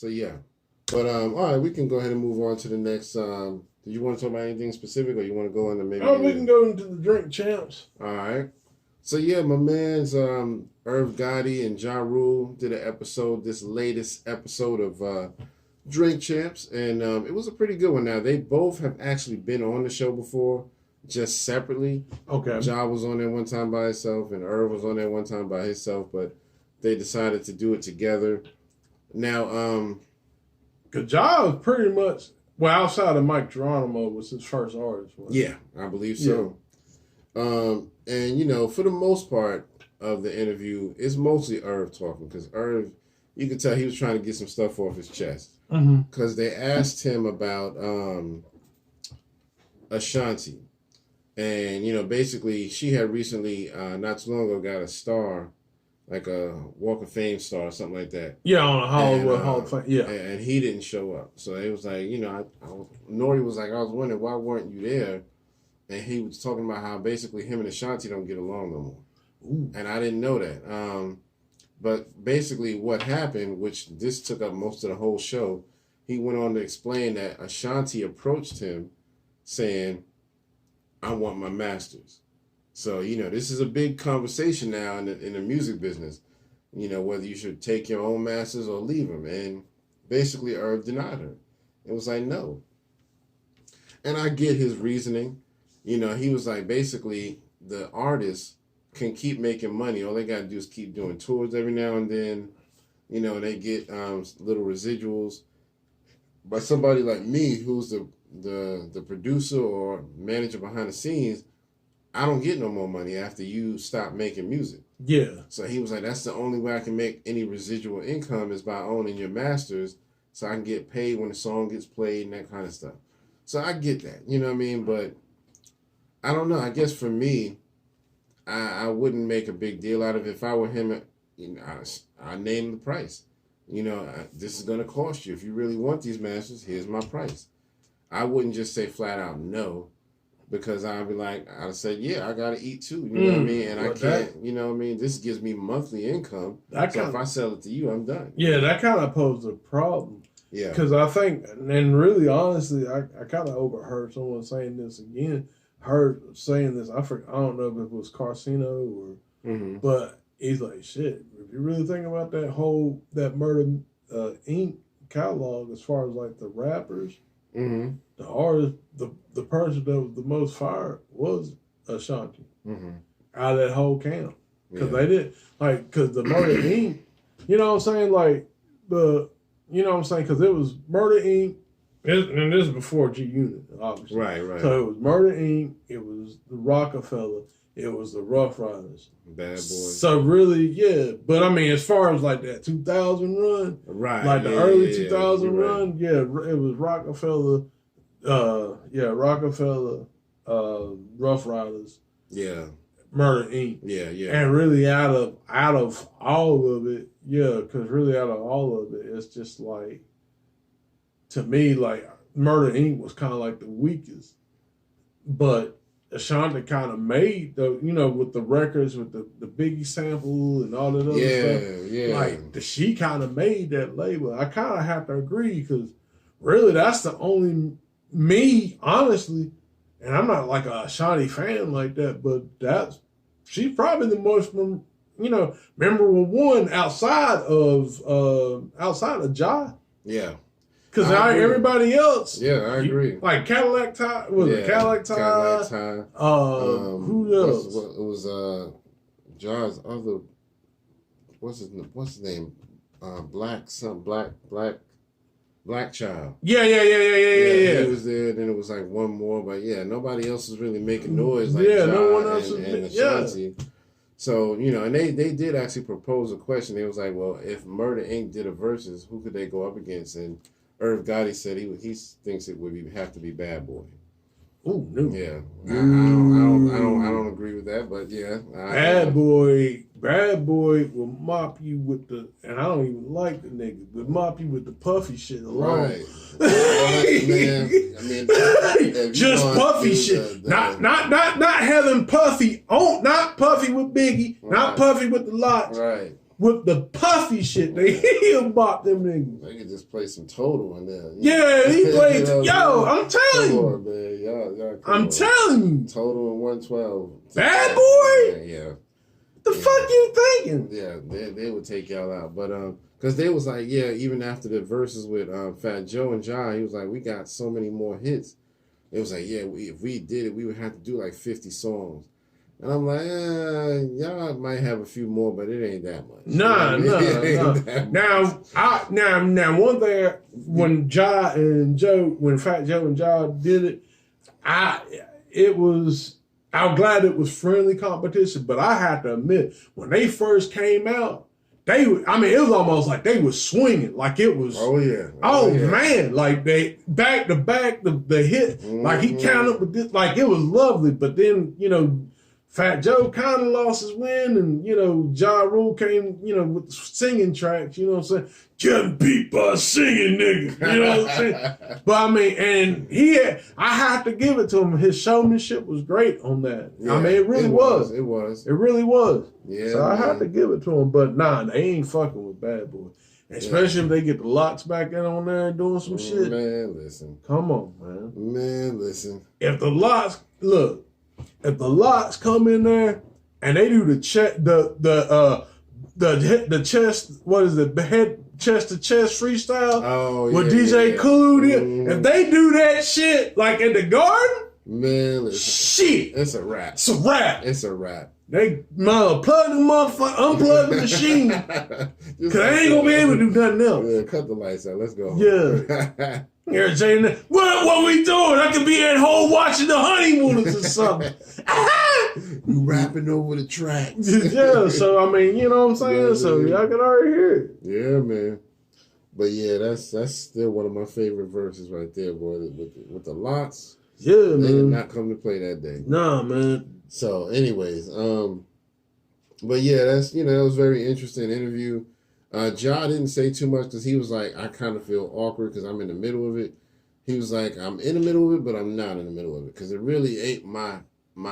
So yeah, but all right, we can go ahead and move on to the next. Did you want to talk about anything specific, or you want to go into maybe? Oh, we can go into the drink champs. All right. So yeah, my man's Irv Gotti and Ja Rule did an episode, this latest episode of Drink Champs, and it was a pretty good one. Now they both have actually been on the show before, just separately. Okay. Ja was on there one time by himself, and Irv was on there one time by himself, but they decided to do it together. Now, cause Ja was pretty much outside of Mike Geronimo was his first artist. Yeah, I believe so. Yeah. And you know, for the most part of the interview, it's mostly Irv talking because Irv, you could tell he was trying to get some stuff off his chest because they asked him about Ashanti, and you know, basically she had recently, not too long ago, got a star. Like a Walk of Fame star or something like that. Yeah, on a Hollywood Hall of Fame. Yeah. And he didn't show up. So it was like, you know, Nori was like, I was wondering, why weren't you there? And he was talking about how basically him and Ashanti don't get along no more. Ooh. And I didn't know that. But basically what happened, which this took up most of the whole show, he went on to explain that Ashanti approached him saying, I want my masters. So, you know, this is a big conversation now in the music business, you know, whether you should take your own masters or leave them. And basically, Irv denied her. It was like, no. And I get his reasoning. You know, he was like, basically, the artists can keep making money. All they got to do is keep doing tours every now and then. You know, they get little residuals. But somebody like me, who's the producer or manager behind the scenes, I don't get no more money after you stop making music. Yeah. So he was like, that's the only way I can make any residual income is by owning your masters so I can get paid when the song gets played and that kind of stuff. So I get that, you know what I mean? But I don't know. I guess for me, I wouldn't make a big deal out of it. If I were him, you know, I name the price. You know, this is going to cost you. If you really want these masters, here's my price. I wouldn't just say flat out no. Because I'd be like, I'd say, yeah, I got to eat too. You know what I mean? And I can't, you know what I mean? This gives me monthly income. So if I sell it to you, I'm done. Yeah, that kind of posed a problem. Yeah. Because I think, and really, honestly, I kind of overheard someone saying this again. Heard saying this, I don't know if it was Carcino or, but he's like, shit, if you really think about that Murder Inc. catalog as far as like the rappers, the artist, the person that was the most fired was Ashanti out of that whole camp. Because they did, like, because the Murder Inc., you know what I'm saying? Like, you know what I'm saying? Because it was Murder Inc., and this is before G Unit, obviously. Right. So it was Murder Inc., it was the Rockefeller, it was the Rough Riders. Bad Boys. So really, yeah. But I mean, as far as like that 2000 run, right? Like the early 2000 run, it was Rockefeller, Rockefeller, Rough Riders, Murder Inc. And really out of all of it, because really out of all of it, it's just like, to me, like Murder Inc. was kind of like the weakest, but Ashanti kind of made with the records, with the Biggie sample and all that other stuff. Yeah. Like she kind of made that label. I kind of have to agree because really that's the only me, honestly, and I'm not like a Ashanti fan like that, but she's probably the most memorable one outside of Ja. Yeah. Because everybody else, I agree. Like Cadillac Tie, Cadillac Tie? Who else? It was Ja's other. What's his name? Black Child. Yeah. He was there. Then it was like one more, but nobody else is really making noise like no one else and Ashanti. So, and they did actually propose a question. They was like, well, if Murder Inc. did a versus, who could they go up against? And Irv Gotti said he thinks it would have to be Bad Boy. Ooh, no. Yeah. I don't agree with that, but Bad Boy will mop you with and I don't even like the nigga, but mop you with the puffy shit alone. Right. Man, just puffy shit. Not having puffy, not puffy with Biggie, not puffy with the Lots. Right. with the puffy shit. They bought them niggas. They could just play some Total in there. Yeah, he played. Yo, I'm telling you. On, man. Y'all I'm telling you. Total and 112. Bad boy? Yeah. The fuck you thinking? Yeah, they would take y'all out. But, because they was like, yeah, even after the verses with Fat Joe and Ja, he was like, we got so many more hits. It was like, yeah, if we did it, we would have to do like 50 songs. And I'm like, y'all might have a few more, but it ain't that much. Nah. Now, one thing, when Fat Joe and Ja did it, I'm glad it was friendly competition, but I have to admit, when they first came out, it was almost like they was swinging, like it was. Oh yeah. Man, like they back to back the hit, like he counted with this, like it was lovely. But then Fat Joe kind of lost his win, and Ja Rule came, with the singing tracks. You know what I'm saying? Getting beat by a singing nigga. You know what I'm saying? But and I have to give it to him. His showmanship was great on that. Yeah, it really was. It was. It really was. Yeah. So I have to give it to him. But they ain't fucking with Bad Boy. Especially if they get the Locks back in on there and doing some shit. Man, listen. Come on, man. Man, listen. If the Locks come in there and they do the chest, what is it? The head chest to chest freestyle with DJ Kool. If they do that shit like in the Garden, man, listen. Shit, it's a wrap. It's a wrap. It's a wrap. They unplug the machine, because they ain't gonna be able to do nothing else. Yeah, cut the lights out. Let's go. Yeah. You're saying, what we doing? I could be at home watching the Honeymooners or something. You rapping over the tracks. Yeah, so you know what I'm saying? Yeah, so y'all can already hear it. Yeah, man. But yeah, that's still one of my favorite verses right there, boy. With the Lots. Yeah, man. They did not come to play that day. Nah, man. So, anyways, but yeah, that's it was a very interesting interview. Ja didn't say too much because he was like, I kind of feel awkward because I'm in the middle of it. He was like, I'm in the middle of it, but I'm not in the middle of it because it really ain't my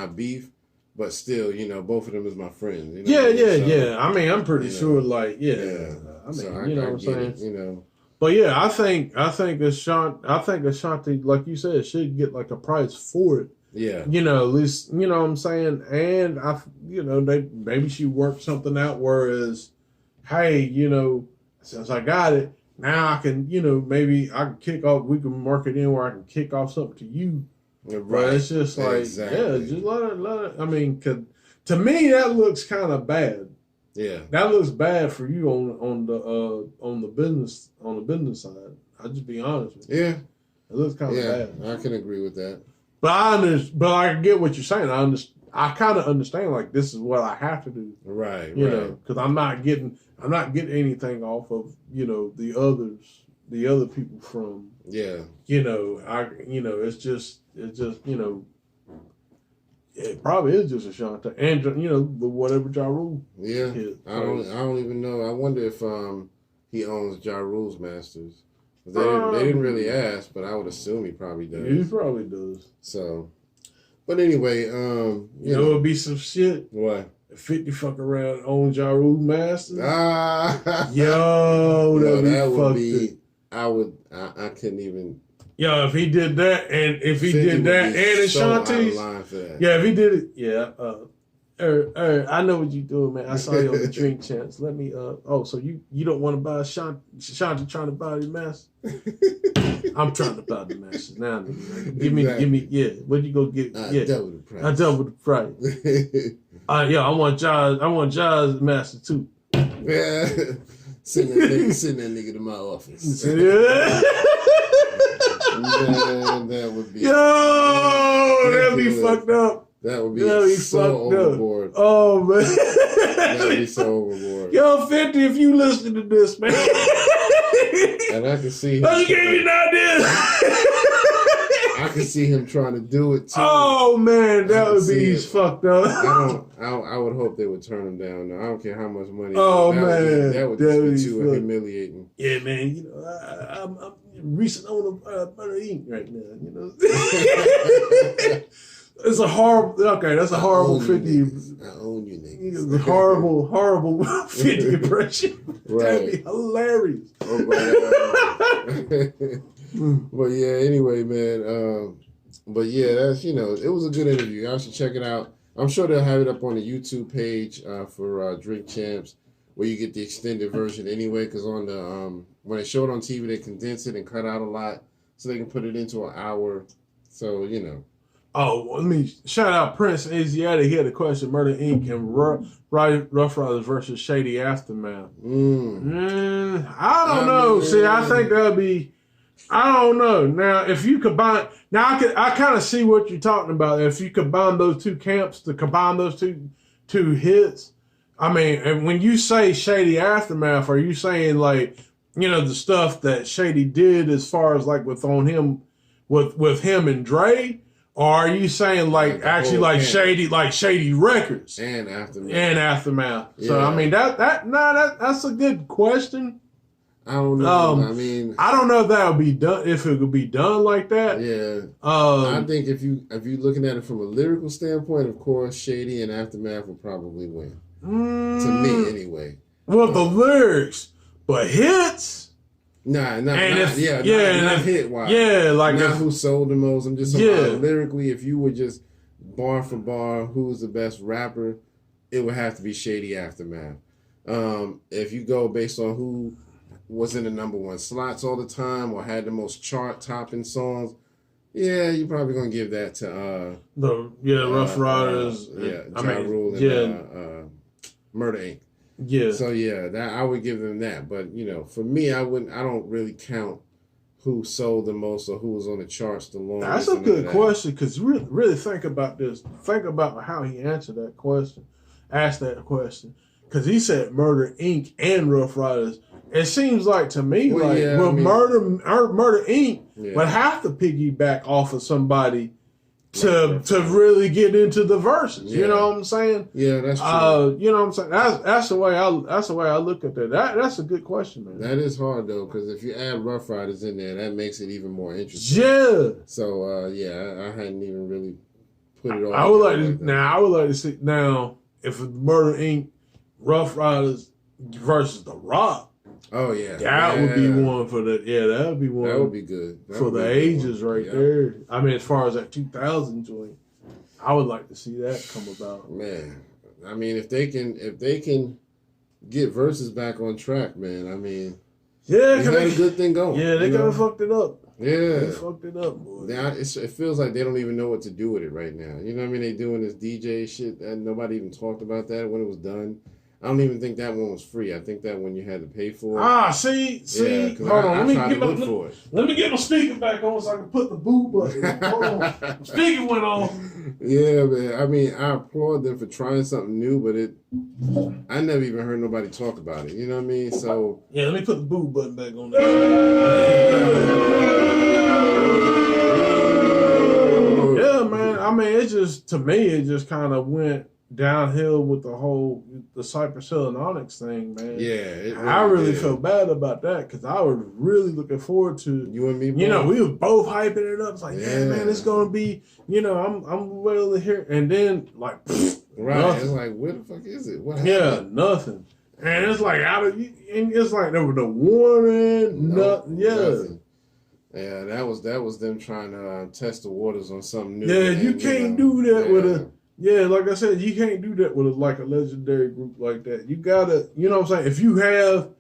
beef. But still, both of them is my friends. Yeah. I'm pretty sure, like, yeah. So you know what I'm saying? It, But yeah, I think Ashanti, like you said, should get like a prize for it. Yeah. At least, what I'm saying? And maybe she worked something out, whereas, hey, since I got it, now I can, maybe I can kick off, we can mark it in where I can kick off something to you. Right. But it's just like, yeah, just let it. I mean, to me, that looks kind of bad. Yeah. That looks bad for you on the business side. I'll just be honest with you. Yeah. It looks kind of bad. I can agree with that. But I get what you're saying. I kind of understand, like, this is what I have to do. Right. Because I'm not getting anything off of, the other people from. Yeah. It's just it probably is just Ashanti and whatever Ja Rule. Yeah. I don't even know. I wonder if he owns Ja Rule's masters. They didn't really ask, but I would assume he probably does. He probably does. So, but anyway, it would be some shit. What? 50 fuck around on Ja Rule masters. Yo, that would be. I couldn't even. Yo, if he did that, and if he did that, and Ashanti's, yeah, if he did it, yeah. I know what you doing, man. I saw you on the Drink Champs. Let me. So you don't want to buy Ashanti trying to buy the master? I'm trying to buy the masters now. Give me. Yeah, what you go get? Yeah, double the price. I double the price. I want Jaws master too. Yeah, send that nigga to my office. Man, that would be. That'd be fucked up. That would be so overboard. Up. Oh, man. That would be so overboard. Yo, 50, if you listen to this, man. And I can see him. Oh, you gave me an idea. I can see him trying to do it, too. Oh, man, that would be fucked up. I would hope they would turn him down. No, I don't care how much money. Oh, man. That would just be too humiliating. Yeah, man. I'm recent owner of Butter Inc. right now, It's a horrible. Okay, that's a horrible 50. I own you niggas. It's a horrible 50 impression. Right. That'd be hilarious. But yeah, anyway, man. But yeah, that's it was a good interview. Y'all should check it out. I'm sure they'll have it up on the YouTube page for Drink Champs, where you get the extended version anyway. Because on the when they show it on TV, they condense it and cut out a lot, so they can put it into an hour. So Oh, let me shout out Prince Asiatic. He had a question: Murder Inc. and Rough Riders versus Shady Aftermath. I don't know. See, I think that'd be. I don't know. Now, if you combine, I kind of see what you're talking about. If you combine those two camps, to combine those two hits, I mean, and when you say Shady Aftermath, are you saying like the stuff that Shady did as far as like with him and Dre? Or are you saying like actually like Shady Records and Aftermath? Yeah. So I mean that's a good question. I don't know. I mean, I don't know if that would be done. If it could be done like that. Yeah. I think if you looking at it from a lyrical standpoint, of course, Shady and Aftermath will probably win. To me, anyway. Well, the lyrics, but hits. Not hit wise. Yeah, like not who sold the most. I'm just talking about lyrically. If you were just bar for bar, who's the best rapper, it would have to be Shady Aftermath. If you go based on who was in the number one slots all the time or had the most chart topping songs, you're probably gonna give that to Rough Riders, Ja Rule and Murder Inc. Yeah. So that I would give them that, but for me, I don't really count who sold the most or who was on the charts the longest. That's a good question because really think about this. Think about how he answered that question, asked that question, because he said Murder Inc. and Rough Riders. It seems like to me Murder Inc. would have to piggyback off of somebody to really get into the verses. You know what I'm saying? Yeah, that's true. You know what I'm saying? That's the way I look at that. That's a good question, man. That is hard though, because if you add Rough Riders in there, that makes it even more interesting. Yeah. So I hadn't even really put it on. I would like to see now if Murder Inc. Rough Riders versus The Rock. Oh yeah, that would be one for the. Yeah, that would be one. That would be good for the ages right there. I mean, as far as that 2000 joint, I would like to see that come about. Man, I mean, if they can get verses back on track, man. I mean, they had a good thing going. Yeah, they kind of fucked it up. Yeah, they fucked it up, boy. Now it feels like they don't even know what to do with it right now. You know what I mean? They doing this DJ shit, and nobody even talked about that when it was done. I don't even think that one was free. I think that one you had to pay for. See. Hold on, let me get my speaker back on so I can put the boo button. Hold on, speaker went on. Yeah, man. I mean, I applaud them for trying something new, but I never even heard nobody talk about it. You know what I mean? So let me put the boo button back on there. Yeah, man. I mean, to me, it just kind of went downhill with the Cypress Hill and Onyx thing, man. Yeah, I really felt bad about that because I was really looking forward to you and me. We were both hyping it up. It's like, man, it's gonna be. I'm well here, and then like, right? Nothing. It's like, where the fuck is it? What happened? Yeah, nothing. And it's like and it's like there was no warning, nothing. Yeah. Nothing. Yeah, that was them trying to test the waters on something new. Yeah, you can't do that with a. Yeah, like I said, you can't do that with a legendary group like that. You gotta, you know what I'm saying? If you have,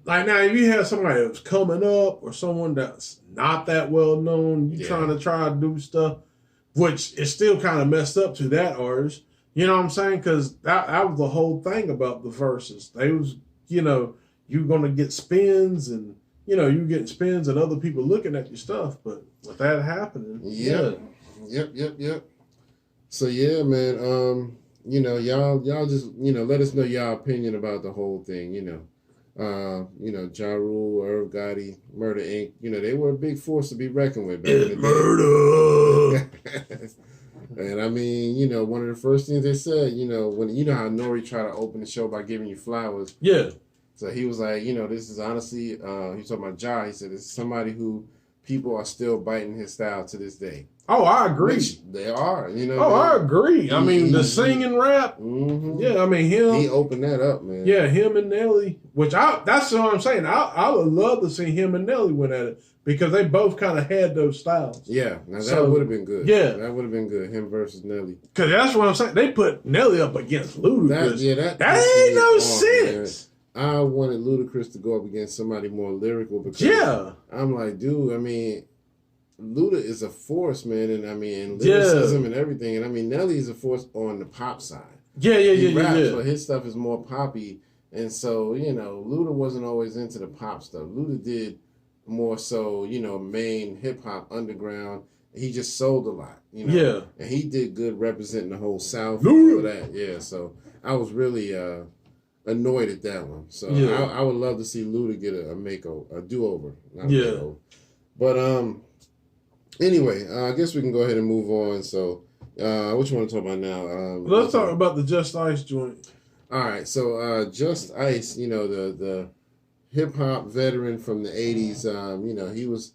if you have somebody that's coming up or someone that's not that well known, you trying to do stuff, which is still kind of messed up to that artist. You know what I'm saying? Because that was the whole thing about the verses. They was, you're going to get spins and, you getting spins and other people looking at your stuff. But with that happening, Yep. So yeah, man. Y'all just let us know y'all opinion about the whole thing. Ja Rule, Irv Gotti, Murder Inc. They were a big force to be reckoned with back in the day. And I mean, one of the first things they said, when how Nori tried to open the show by giving you flowers. Yeah. So he was like, this is honestly, he was talking about Ja. He said, this is somebody who people are still biting his style to this day. Oh, I agree. Which they are, you know. Oh, I agree. I mean, the singing rap. Mm-hmm. Yeah, I mean him. He opened that up, man. Yeah, him and Nelly. That's what I'm saying. I would love to see him and Nelly win at it because they both kind of had those styles. Yeah, now that would have been good. Yeah, that would have been good. Him versus Nelly. Because that's what I'm saying. They put Nelly up against Ludacris. That ain't no sense. Man. I wanted Ludacris to go up against somebody more lyrical because I'm like, dude, I mean, Luda is a force, man, and I mean, lyricism and everything, and I mean, Nelly is a force on the pop side. He raps, but his stuff is more poppy, and so you know, Luda wasn't always into the pop stuff. Luda did more so, you know, main hip hop underground. He just sold a lot, you know. And he did good representing the whole South and all that. Yeah, so I was really annoyed at that one. So I would love to see Luda get a do-over, not a makeover. But anyway, I guess we can go ahead and move on. So, what you want to talk about now? Let's talk about the Just Ice joint. All right, so Just Ice, you know, the hip hop veteran from the '80s. You know, he was,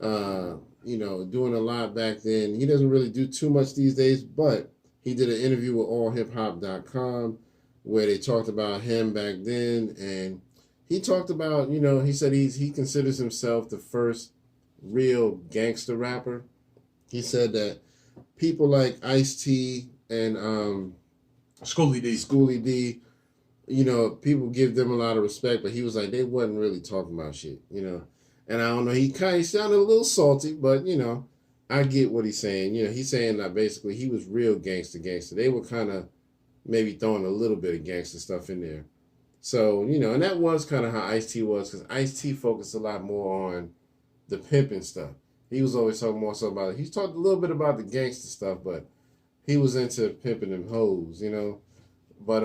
you know, doing a lot back then. He doesn't really do too much these days, but he did an interview with allhiphop.com where they talked about him back then, and he talked about, you know, he said he considers himself the first real gangster rapper. He said that people like Ice-T and Schoolie D, you know, people give them a lot of respect, but he was like, they wasn't really talking about shit, you know. And I don't know, he kind of sounded a little salty, but, you know, I get what he's saying. You know, he's saying that basically he was real gangster. They were kind of maybe throwing a little bit of gangster stuff in there. So, you know, and that was kind of how Ice-T was, because Ice-T focused a lot more on the pimping stuff. He was always talking more so about it. He's talked a little bit about the gangster stuff, but he was into pimping them hoes, you know. But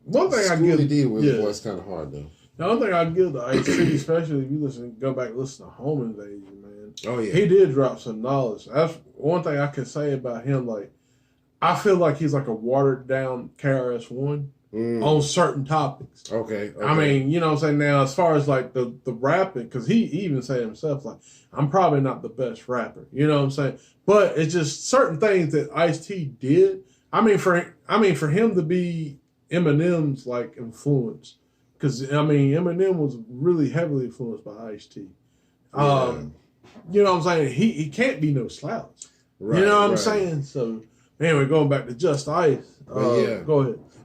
one thing I give D was kind of hard though. The only thing I give to Ice-T, especially if you go back and listen to Home Invasion, man. Oh yeah, he did drop some knowledge. That's one thing I can say about him. Like, I feel like he's like a watered down KRS-One on certain topics. Okay. I mean, you know what I'm saying? Now, as far as like the rapping, because he even said himself, like, I'm probably not the best rapper. You know what I'm saying? But it's just certain things that Ice-T did. I mean, for him to be Eminem's like influence, because I mean, Eminem was really heavily influenced by Ice-T. You know what I'm saying? He can't be no slouch. Right, you know what I'm saying? So, man, we're going back to Just Ice. Go ahead.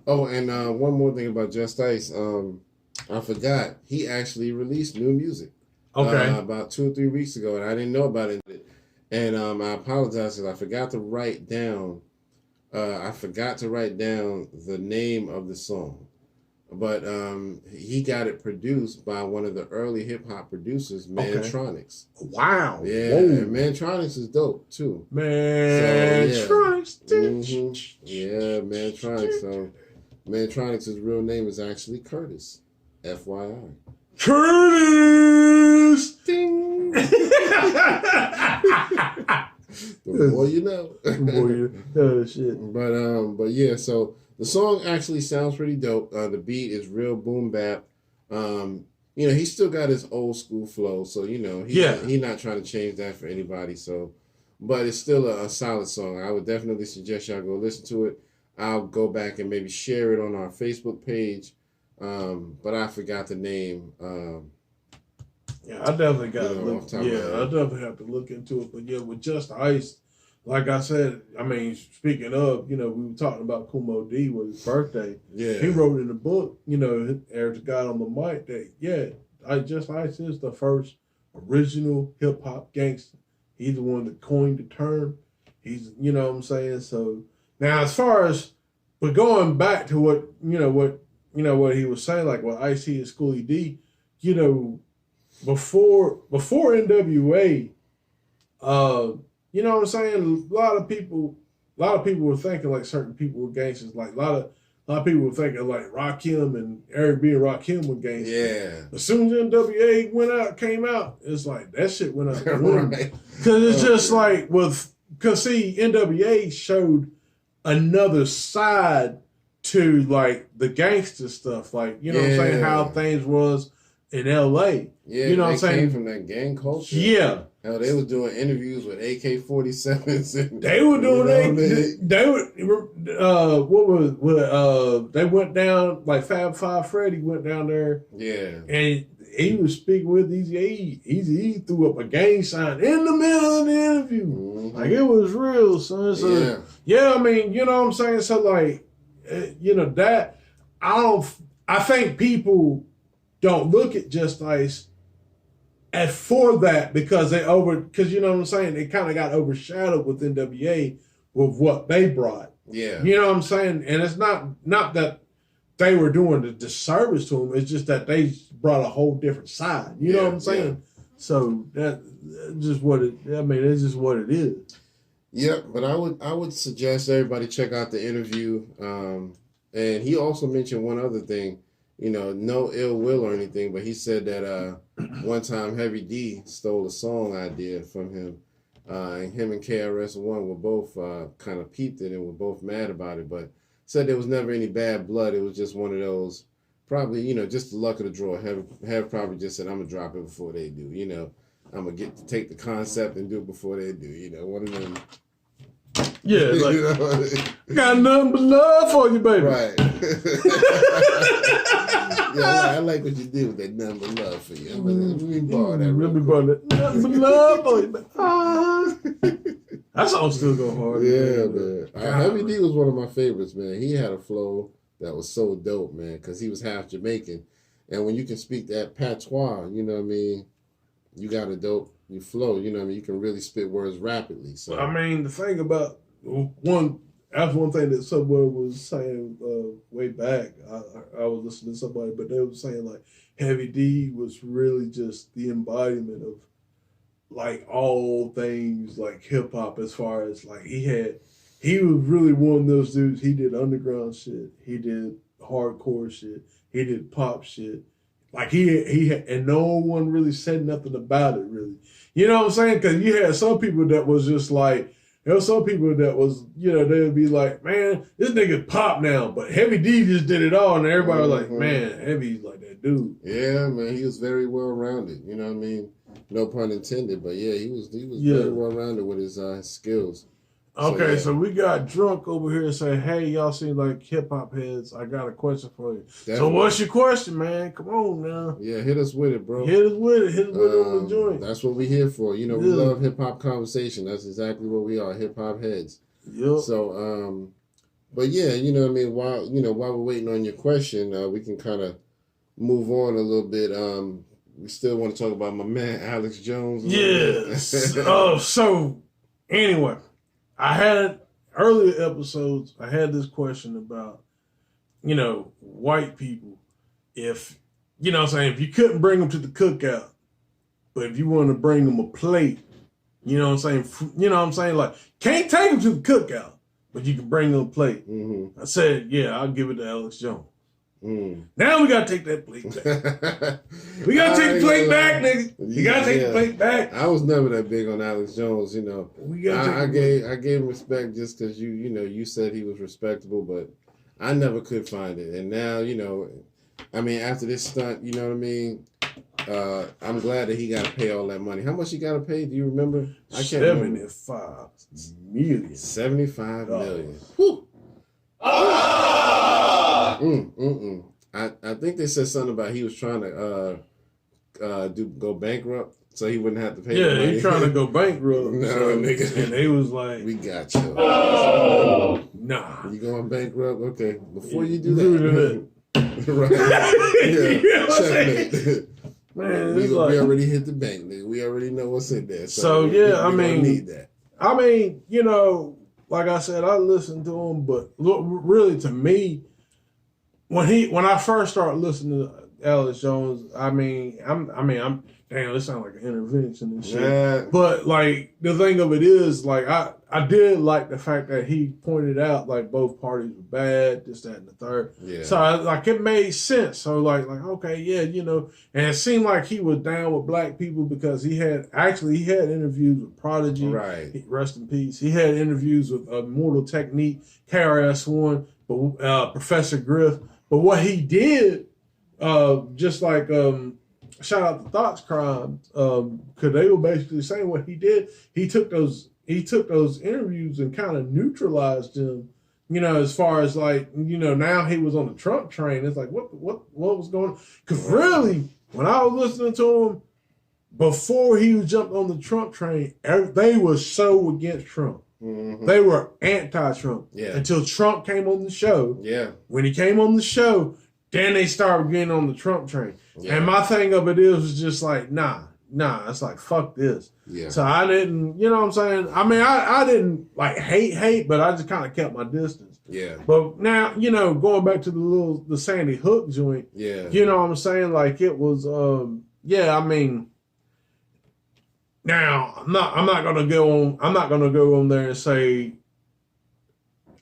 Oh, and one more thing about Just Ice. I forgot. He actually released new music. Okay. About 2 or 3 weeks ago, and I didn't know about it. And I apologize because I forgot to write down. The name of the song, but he got it produced by one of the early hip hop producers, Mantronics. Okay. Wow. Yeah, and Mantronics is dope too. Mantronics. Yeah, Mantronics. So Mantronics' real name is actually Curtis. FYI. Curtis. Ding. The more you know. Oh shit. But yeah, so the song actually sounds pretty dope. The beat is real boom bap. You know, he still got his old school flow, so you know, he's not trying to change that for anybody. So, but it's still a solid song. I would definitely suggest y'all go listen to it. I'll go back and maybe share it on our Facebook page. But I forgot the name. Yeah, I definitely got to look. Yeah, I definitely have to look into it. But yeah, with Just Ice, like I said, I mean, speaking of, you know, we were talking about Kumo D with his birthday. Yeah, he wrote in the book, you know, there's a guy on the mic that Just Ice is the first original hip hop gangster. He's the one that coined the term. He's, you know what I'm saying. So now, as far as, but going back to what he was saying, like what Ice-T and Schoolie D, you know. Before NWA, you know what I'm saying? A lot of people were thinking like certain people were gangsters. Like a lot of people were thinking like Rakim and Eric B and Rakim were gangsters. Yeah. As soon as NWA came out, it's like that shit went out the window. Right. Because it's just like because see, NWA showed another side to like the gangster stuff. Like, you know what I'm saying? How things was in L.A. Yeah, you know what I'm they came saying? from that gang culture. Yeah. Hell, they was doing interviews with AK-47s. They were doing they they went down, like Fab Five Freddy went down there. Yeah. And he was speaking with Eazy-E. Eazy-E threw up a gang sign in the middle of the interview. Mm-hmm. Like, it was real, son. So, yeah, I mean, you know what I'm saying? So, like, that, I think people don't look at Just Ice as for that because you know what I'm saying? They kind of got overshadowed with NWA with what they brought. Yeah. You know what I'm saying? And it's not that they were doing a disservice to him. It's just that they brought a whole different side. You know what I'm saying? Yeah. So that's just what it's just what it is. Yeah, but I would suggest everybody check out the interview. And he also mentioned one other thing, no ill will or anything, but he said that one time Heavy D stole a song idea from him. And him and KRS-One were both kind of peeped it and were both mad about it, but said there was never any bad blood. It was just one of those, probably, just the luck of the draw. Have probably just said, I'm going to drop it before they do. I'm going to take the concept and do it before they do. One of them. Yeah, like, got nothing but love for you, baby. Right. I like what you did with that nothing but love for you. Let me borrow that. Let me borrow that. Nothing but love for you, baby. That song still go hard. Yeah, man. Heavy D was one of my favorites, man. He had a flow that was so dope, man, because he was half Jamaican. And when you can speak that patois, you know what I mean, you got a dope flow, you know what I mean, you can really spit words rapidly. So I mean, the thing about that's one thing that someone was saying way back. I was listening to somebody, but they were saying like Heavy D was really just the embodiment of like all things like hip hop, as far as like he was really one of those dudes. He did underground shit, he did hardcore shit, he did pop shit. Like he had, and no one really said nothing about it really. You know what I'm saying? Because you had some people that was just like, there were some people that was, they would be like, man, this nigga pop now, but Heavy D just did it all, and everybody was like, man, Heavy's like that dude. Yeah, man, he was very well rounded. You know what I mean? No pun intended, but yeah, he was very well rounded with his skills. Okay, so we got Drunk over here saying, hey, y'all seem like hip hop heads. I got a question for you. Definitely. So what's your question, man? Come on now. Yeah, hit us with it, bro. Hit us with it on the joint. That's what we here for. We love hip hop conversation. That's exactly what we are, hip hop heads. Yep. So, but yeah, you know what I mean? While we're waiting on your question, we can kind of move on a little bit. We still want to talk about my man, Alex Jones. Yes. So anyway. I had earlier episodes, I had this question about, white people. If, if you couldn't bring them to the cookout, but if you wanted to bring them a plate, like, can't take them to the cookout, but you can bring them a plate. Mm-hmm. I said, yeah, I'll give it to Alex Jones. Now we gotta take that plate back. We gotta take the plate back, nigga. You gotta take the plate back. I was never that big on Alex Jones, I gave him respect just because you said he was respectable, but I never could find it. And now, after this stunt, you know what I mean? I'm glad that he got to pay all that money. How much he got to pay? Do you remember? I can't remember. $75 million. $75 million. Whew. I think they said something about he was trying to go bankrupt so he wouldn't have to pay. Yeah, he's trying to go bankrupt. Nigga. And they was like, "We got you." Nah, you going bankrupt? Okay, before you do that, right? Yeah, checkmate. Man, we already hit the bank, nigga. We already know what's in there. So we need that. I mean, like I said, I listened to him, but look, really, to me, when I first started listening to Alex Jones, I'm damn, this sounds like an intervention and shit. Yeah. But like the thing of it is, like I did like the fact that he pointed out like both parties were bad, this, that, and the third. Yeah. So it made sense. So like okay, yeah, and it seemed like he was down with black people because he had interviews with Prodigy, right? Rest in peace. He had interviews with Mortal Technique, KRS-One, but Professor Griff. But what he did, just like shout out to Thoughts Crime, because they were basically saying what he did. He took those interviews and kind of neutralized them. As far as like, now he was on the Trump train. It's like what was going on? Because really, when I was listening to him before he jumped on the Trump train, they were so against Trump. Mm-hmm. They were anti-Trump until Trump came on the show. Yeah, when he came on the show, then they started getting on the Trump train. Yeah. And my thing of it was just like, nah, it's like, fuck this. Yeah. So I didn't, you know what I'm saying? I mean, I didn't like hate, but I just kind of kept my distance. Yeah. But now, going back to the Sandy Hook joint, you know what I'm saying? Like it was, I mean, now I'm not gonna go on there and say,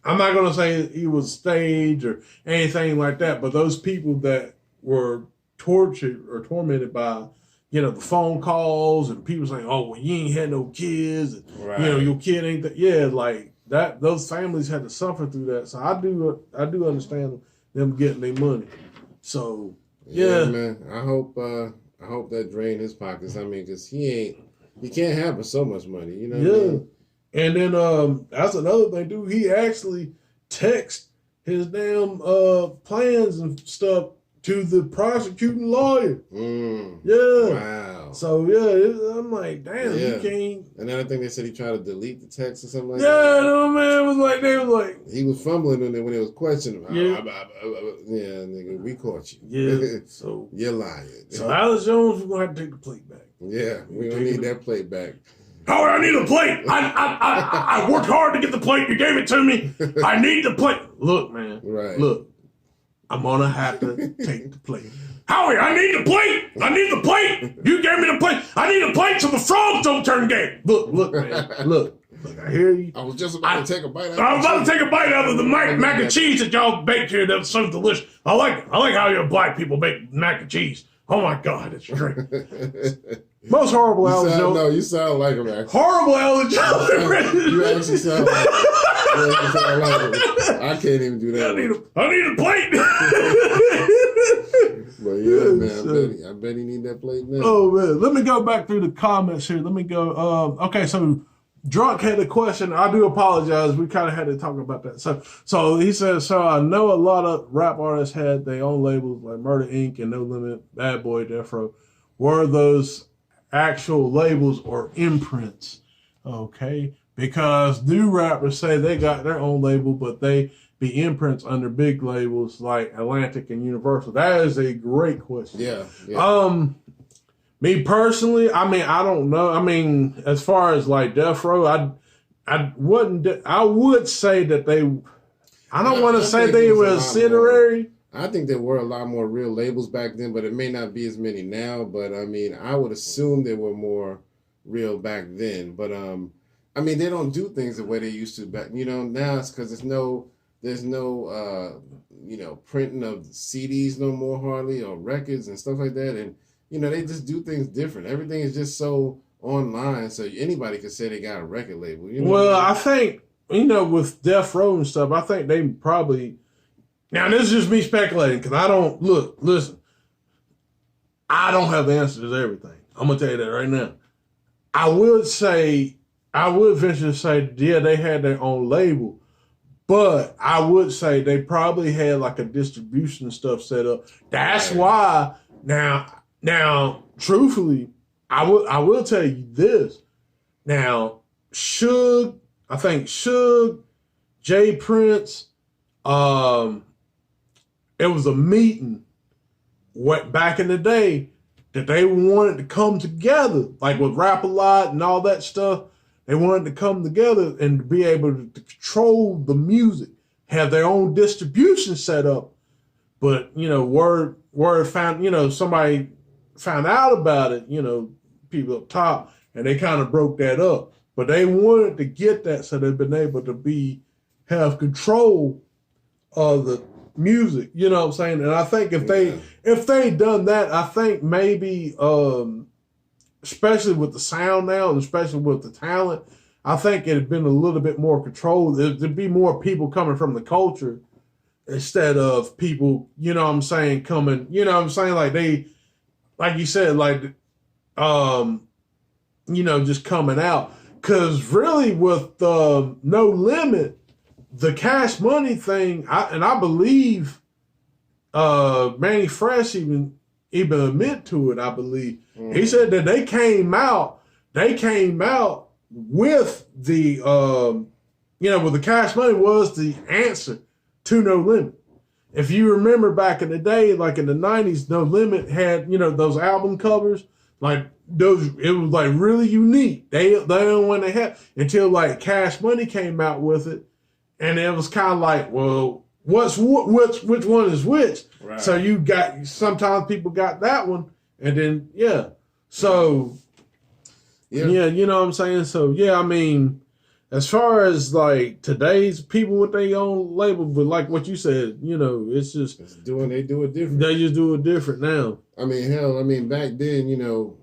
I'm not gonna say he was staged or anything like that, but those people that were tortured or tormented by, the phone calls and people saying, "Oh, well, you ain't had no kids," and, your kid ain't that. Yeah, like that. Those families had to suffer through that. So I do understand them getting their money. So yeah, man. I hope that drained his pockets. I mean, because he can't have so much money. You know. What I mean? And then that's another thing, dude. He actually texted his damn plans and stuff to the prosecuting lawyer. Wow. So I'm like, damn, you can't. And then I think they said he tried to delete the text or something like that. Yeah, no man, they was like he was fumbling when it was questioning him. Yeah, nigga, we caught you. Yeah, so you're lying. So Alex Jones, we're gonna have to take the plate back. Yeah, we don't need that plate back. Howard, I need a plate. I worked hard to get the plate. You gave it to me. I need the plate. Look, man. Right. Look, I'm gonna have to take the plate. Howie, I need the plate. I need the plate. You gave me the plate. I need a plate so the frogs don't turn gay. Look, man. Look, I hear you. I was just about to take a bite out of I was about to take a bite out of the mac and cheese that y'all baked here. That's so delicious. I like how you black people make mac and cheese. Oh my God, it's great. Most horrible Alex Jones. No, you sound like him, actually. Horrible Alex Jones. You actually sound like him. I can't even do that. I need a plate. But yeah, man, I bet he need that plate now. Oh man, let me go back through the comments here. Let me go. Okay, so Drunk had a question. I do apologize. We kind of had to talk about that. So he says, so I know a lot of rap artists had their own labels like Murder Inc. and No Limit, Bad Boy, Death Row. Were those actual labels or imprints? Okay, because new rappers say they got their own label, but they be imprints under big labels like Atlantic and Universal. That is a great question. Yeah. Me personally, I mean, I don't know. I mean, as far as like Death Row, I would say that they. I don't want to say they were a subsidiary. I think there were a lot more real labels back then, but it may not be as many now. But I mean, I would assume there were more real back then. But I mean, they don't do things the way they used to back. Now it's because there's no printing of CDs no more hardly, or records and stuff like that, and they just do things different. Everything is just so online, so anybody can say they got a record label. Well, I think with Death Row and stuff, I think they probably. Now, this is just me speculating because I don't listen. I don't have the answer to everything. I'm gonna tell you that right now. I would venture to say, yeah, they had their own label, but I would say they probably had like a distribution stuff set up. That's why now, truthfully, I will tell you this. Now, Suge, Jay Prince, it was a meeting back in the day that they wanted to come together, like with Rap-A-Lot and all that stuff. They wanted to come together and be able to control the music, have their own distribution set up. But, word found, somebody found out about it, people up top, and they kind of broke that up. But they wanted to get that so they've been able to have control of the music, you know what I'm saying? And I think if they done that, I think maybe especially with the sound now and especially with the talent, I think it had been a little bit more controlled. There'd be more people coming from the culture instead of people, coming, like like you said, like, just coming out. Because really with No Limit, the Cash Money thing, I believe Manny Fresh even admit to it, I believe. Mm. He said that they came out with the, with the Cash Money was the answer to No Limit. If you remember back in the day, like in the 90s, No Limit had, those album covers, like those, it was like really unique. They don't want to have until like Cash Money came out with it. And it was kind of like, well, which one is which? Right. So sometimes people got that one. And then, yeah. So, yeah, you know what I'm saying? So, yeah, I mean, as far as like today's people with their own label, but like what you said, it's just they do it different. They just do it different now. I mean, back then, you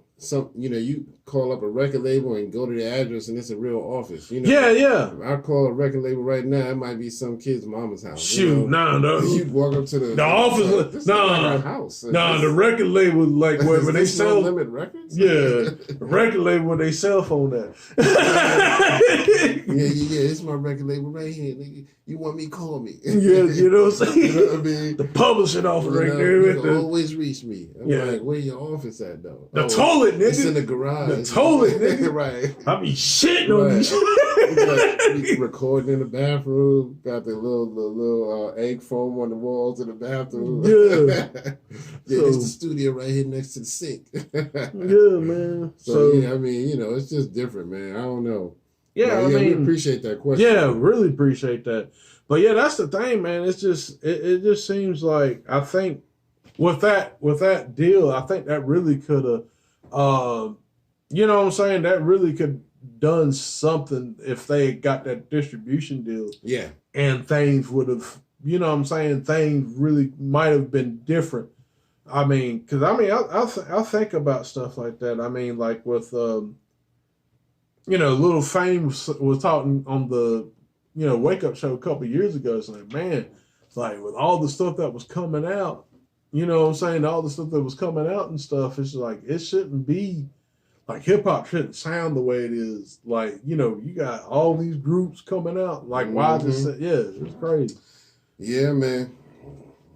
call up a record label and go to the address and it's a real office. Yeah. I call a record label right now, it might be some kid's mama's house. Shoot, no. You walk up to the office, like house. The record label, like where they sell No Limit Records. Yeah, the record label where they cell phone at. yeah. It's my record label right here. Nigga. You want me? Call me. Yeah, you know what I'm saying. You know what I mean? The publishing office right there. You can always reach me. I'm like, where your office at though? The toilet, nigga. It's in the garage. The toilet, nigga. Right. I be shitting on you. Like, recording in the bathroom. Got the little egg foam on the walls in the bathroom. Yeah. It's the studio right here next to the sink. Yeah, man. So yeah, I mean, it's just different, man. I don't know. Yeah, we appreciate that question. Yeah, really appreciate that. But yeah, that's the thing, man. It's just it just seems like I think with that deal, I think that really could have, you know what I'm saying? That really could done something if they got that distribution deal. Yeah, and things would have, you know what I'm saying? Things really might have been different. I mean, because I think about stuff like that. I mean, like with Lil Fame was talking on the, Wake Up Show a couple of years ago. It's like, man, it's like with all the stuff that was coming out, you know what I'm saying? All the stuff that was coming out and stuff, it's like, it shouldn't be, like hip hop shouldn't sound the way it is. Like, you got all these groups coming out. Like, why this? Yeah, it's crazy. Yeah, man.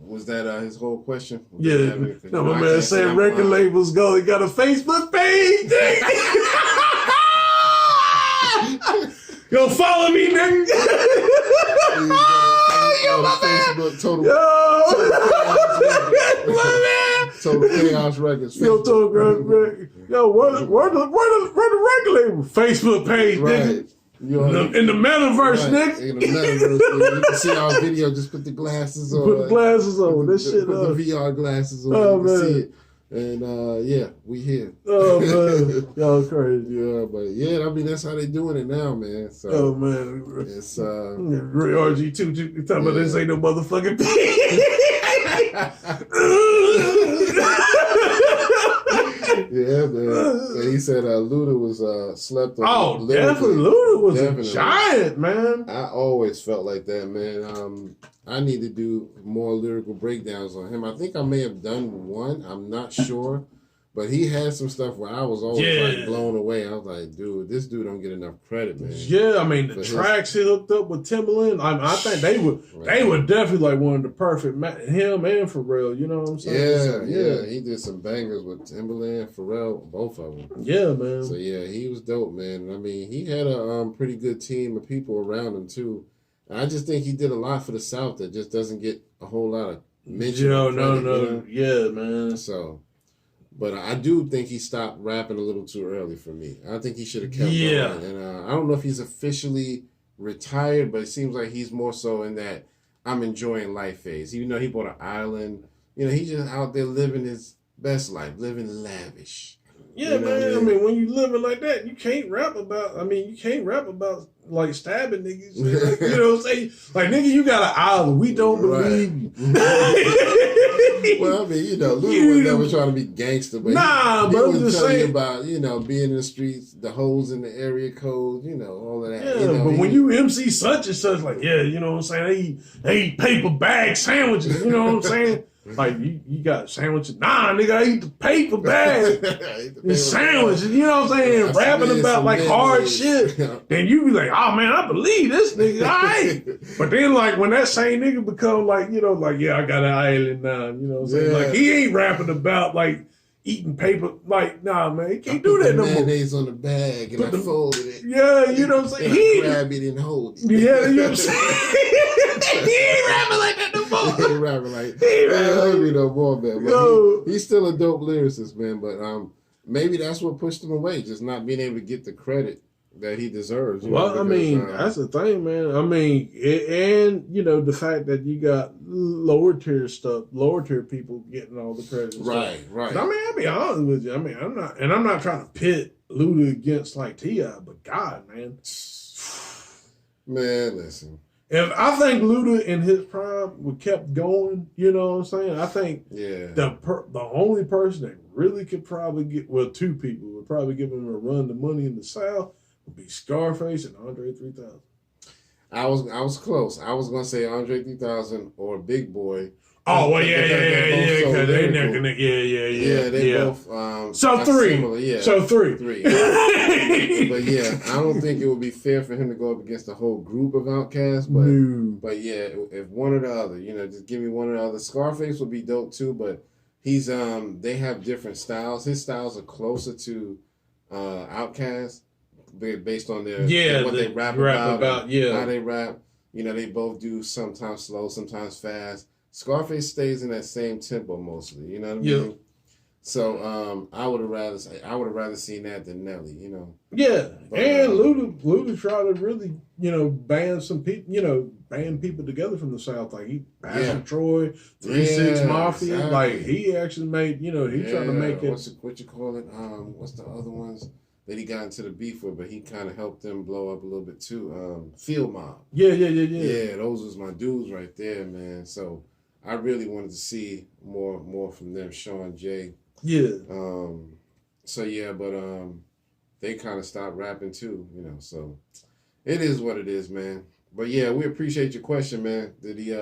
Was that his whole question? No, my man saying record labels go. He got a Facebook page. Yo, follow me, nigga. Yo, my Facebook, Total Chaos Records. Yo, Total Chaos Records. Yo, where the record label? Facebook page, nigga. In the metaverse, nigga. In the metaverse, you can see our video. Just put the glasses on. Put the glasses on. This shit Put the VR glasses on. Oh, you can see it. And we here. Oh man, y'all crazy. Yeah, but yeah, I mean that's how they doing it now, man. So, oh man, it's RG2 talking about this ain't no motherfucking Yeah, man. And he said Luda was slept on. Oh, definitely. Luda was a giant, man. I always felt like that, man. I need to do more lyrical breakdowns on him. I think I may have done one. I'm not sure. But he had some stuff where I was always like blown away. I was like, dude, this dude don't get enough credit, man. Yeah, I mean, the tracks he hooked up with Timbaland, I think they would definitely like one of the perfect, him and Pharrell, you know what I'm saying? Yeah. He did some bangers with Timbaland, Pharrell, both of them. Yeah, man. So yeah, he was dope, man. I mean, he had a pretty good team of people around him too. I just think he did a lot for the South that just doesn't get a whole lot of mention. No. Yeah, man. So, but I do think he stopped rapping a little too early for me. I think he should have kept going. And I don't know if he's officially retired, but it seems like he's more so in that I'm enjoying life phase. Even though he bought an island, he's just out there living his best life, living lavish. Yeah, man. I mean, when you living like that, you can't rap about like stabbing niggas. Like, you know what I'm saying? Like, nigga, you got an island. We don't believe you. Well, I mean, Luda was never trying to be gangster, but he was just telling saying you about, being in the streets, the hoes in the area code, all of that. Yeah, but when you MC such and such, like, you know what I'm saying? They eat paper bag sandwiches, you know what I'm saying? Like you got sandwiches. Nah, nigga, I eat the paper bag. The sandwiches, you know what I'm saying? Rapping about like hard shit. Then you be like, oh man, I believe this nigga. All right. But then like when that same nigga become like, you know, like, yeah, I got an island now. You know what I'm saying? Like he ain't rapping about like eating paper. Like, nah, man, he can't do that no more. Mayonnaise on the bag and I folded it. Yeah, you know what I'm saying? He grab it and hold it. Yeah, you know what I'm saying? He ain't rapping like that no more. He ain't rapping like that no more, man. No. He's still a dope lyricist, man. But maybe that's what pushed him away, just not being able to get the credit that he deserves. Well, because, I mean, that's the thing, man. I mean, and you know, the fact that you got lower tier people getting all the credit. Right. But, I mean, I'll be honest with you. I mean, I'm not trying to pit Luda against like T.I., but God, man, listen. If I think Luda in his prime would kept going, you know what I'm saying? I think the only person that really could probably get, well, two people would probably give him a run to money in the South would be Scarface and Andre 3000. I was close. I was gonna say Andre 3000 or Big Boy. Oh well, yeah. Because they neck and neck. Yeah. They both. So three. Similar, yeah. So three. But yeah, I don't think it would be fair for him to go up against the whole group of Outcasts. But yeah, if one or the other, you know, just give me one or the other. Scarface would be dope too, but he's they have different styles. His styles are closer to Outkast based on their what they rap about how they rap. You know, they both do sometimes slow, sometimes fast. Scarface stays in that same tempo mostly, you know what I mean? So I would have rather seen that than Nelly, you know. Yeah, but, and Luda tried to really, you know, band some people, you know, band people together from the South, like he Bastard Troy, 3-6 Mafia, exactly. Like he actually made, you know, he tried to make it. What you call it? What's the other ones that he got into the beef with, but he kind of helped them blow up a little bit too. Field Mob. Yeah. Yeah, those was my dudes right there, man. So. I really wanted to see more from them, Sean J. Yeah. So yeah, but they kind of stopped rapping too, you know. So it is what it is, man. But yeah, we appreciate your question, man. Did you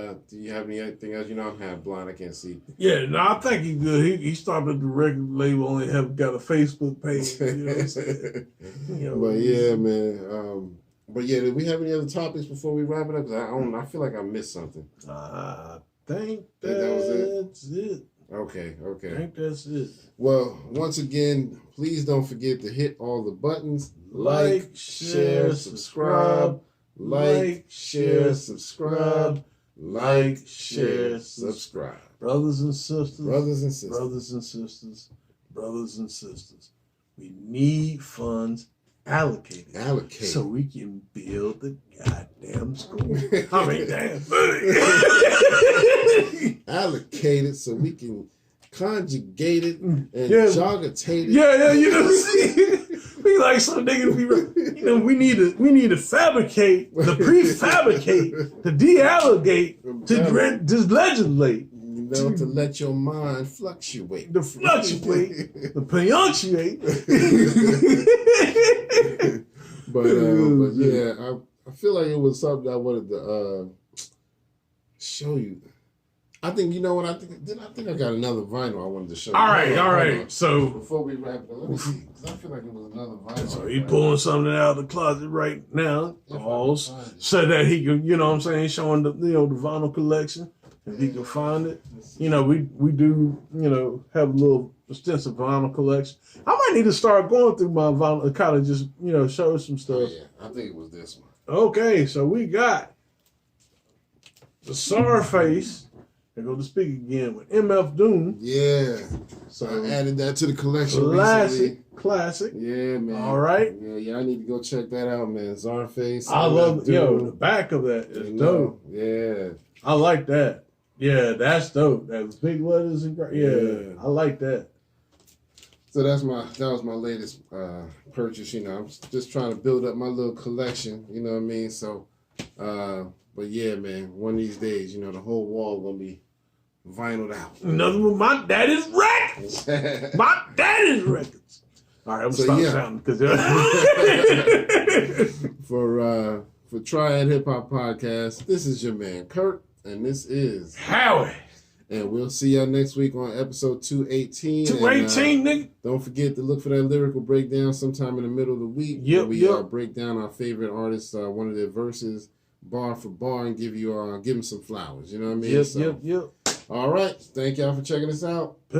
have anything else? You know, I'm half blind, I can't see. Yeah, no, I think he's good. He started the record label, only have got a Facebook page. You know what I'm saying? You know, but yeah, man. But yeah, did we have any other topics before we wrap it up? Because I feel like I missed something. Think that's it. Okay. I think that's it. Well, once again, please don't forget to hit all the buttons. Like, share, subscribe. Like, share, subscribe. Like, share, subscribe. Brothers and sisters. We need funds allocated. So we can build the goddamn school. I mean, damn. Allocated so we can conjugate it and jogatate it. Yeah, you know what I'm saying? We like some niggas be, you know, we need to fabricate, to prefabricate, to deallocate, to legislate. You know, to let your mind fluctuate. To fluctuate, to punctuate. But yeah, I feel like it was something I wanted to show you. I think, you know what, I think I got another vinyl I wanted to show you. All right. So before we wrap it up, let me see, because I feel like it was another vinyl. So he's pulling something out of the closet right now, so that he can, you know what I'm saying, showing the, you know, the vinyl collection. If he can find it. You know, we do, you know, have a little extensive vinyl collection. I might need to start going through my vinyl and kind of just, you know, show some stuff. Yeah, I think it was this one. Okay, so we got the Sarface. I go to speak again with MF Doom. Yeah. So I added that to the collection recently. Classic. Yeah, man. All right. Yeah, I need to go check that out, man. Zarface. I love, the back of that is dope. Yeah. I like that. Yeah, that's dope. That's big letters and yeah, I like that. So that was my latest purchase. You know, I'm just trying to build up my little collection. You know what I mean? So, but yeah, man, one of these days, you know, the whole wall gonna be vinyled out. Another one, my daddy's records. My daddy's records. All right, I'm gonna stop shouting because for Triad Hip Hop Podcast, this is your man Kurt, and this is Howie. And we'll see y'all next week on episode 218. 218, nigga. Don't forget to look for that lyrical breakdown sometime in the middle of the week. Yep, We break down our favorite artists, one of their verses, bar for bar, and give them some flowers. You know what I mean? Yep. All right. Thank y'all for checking us out. Peace.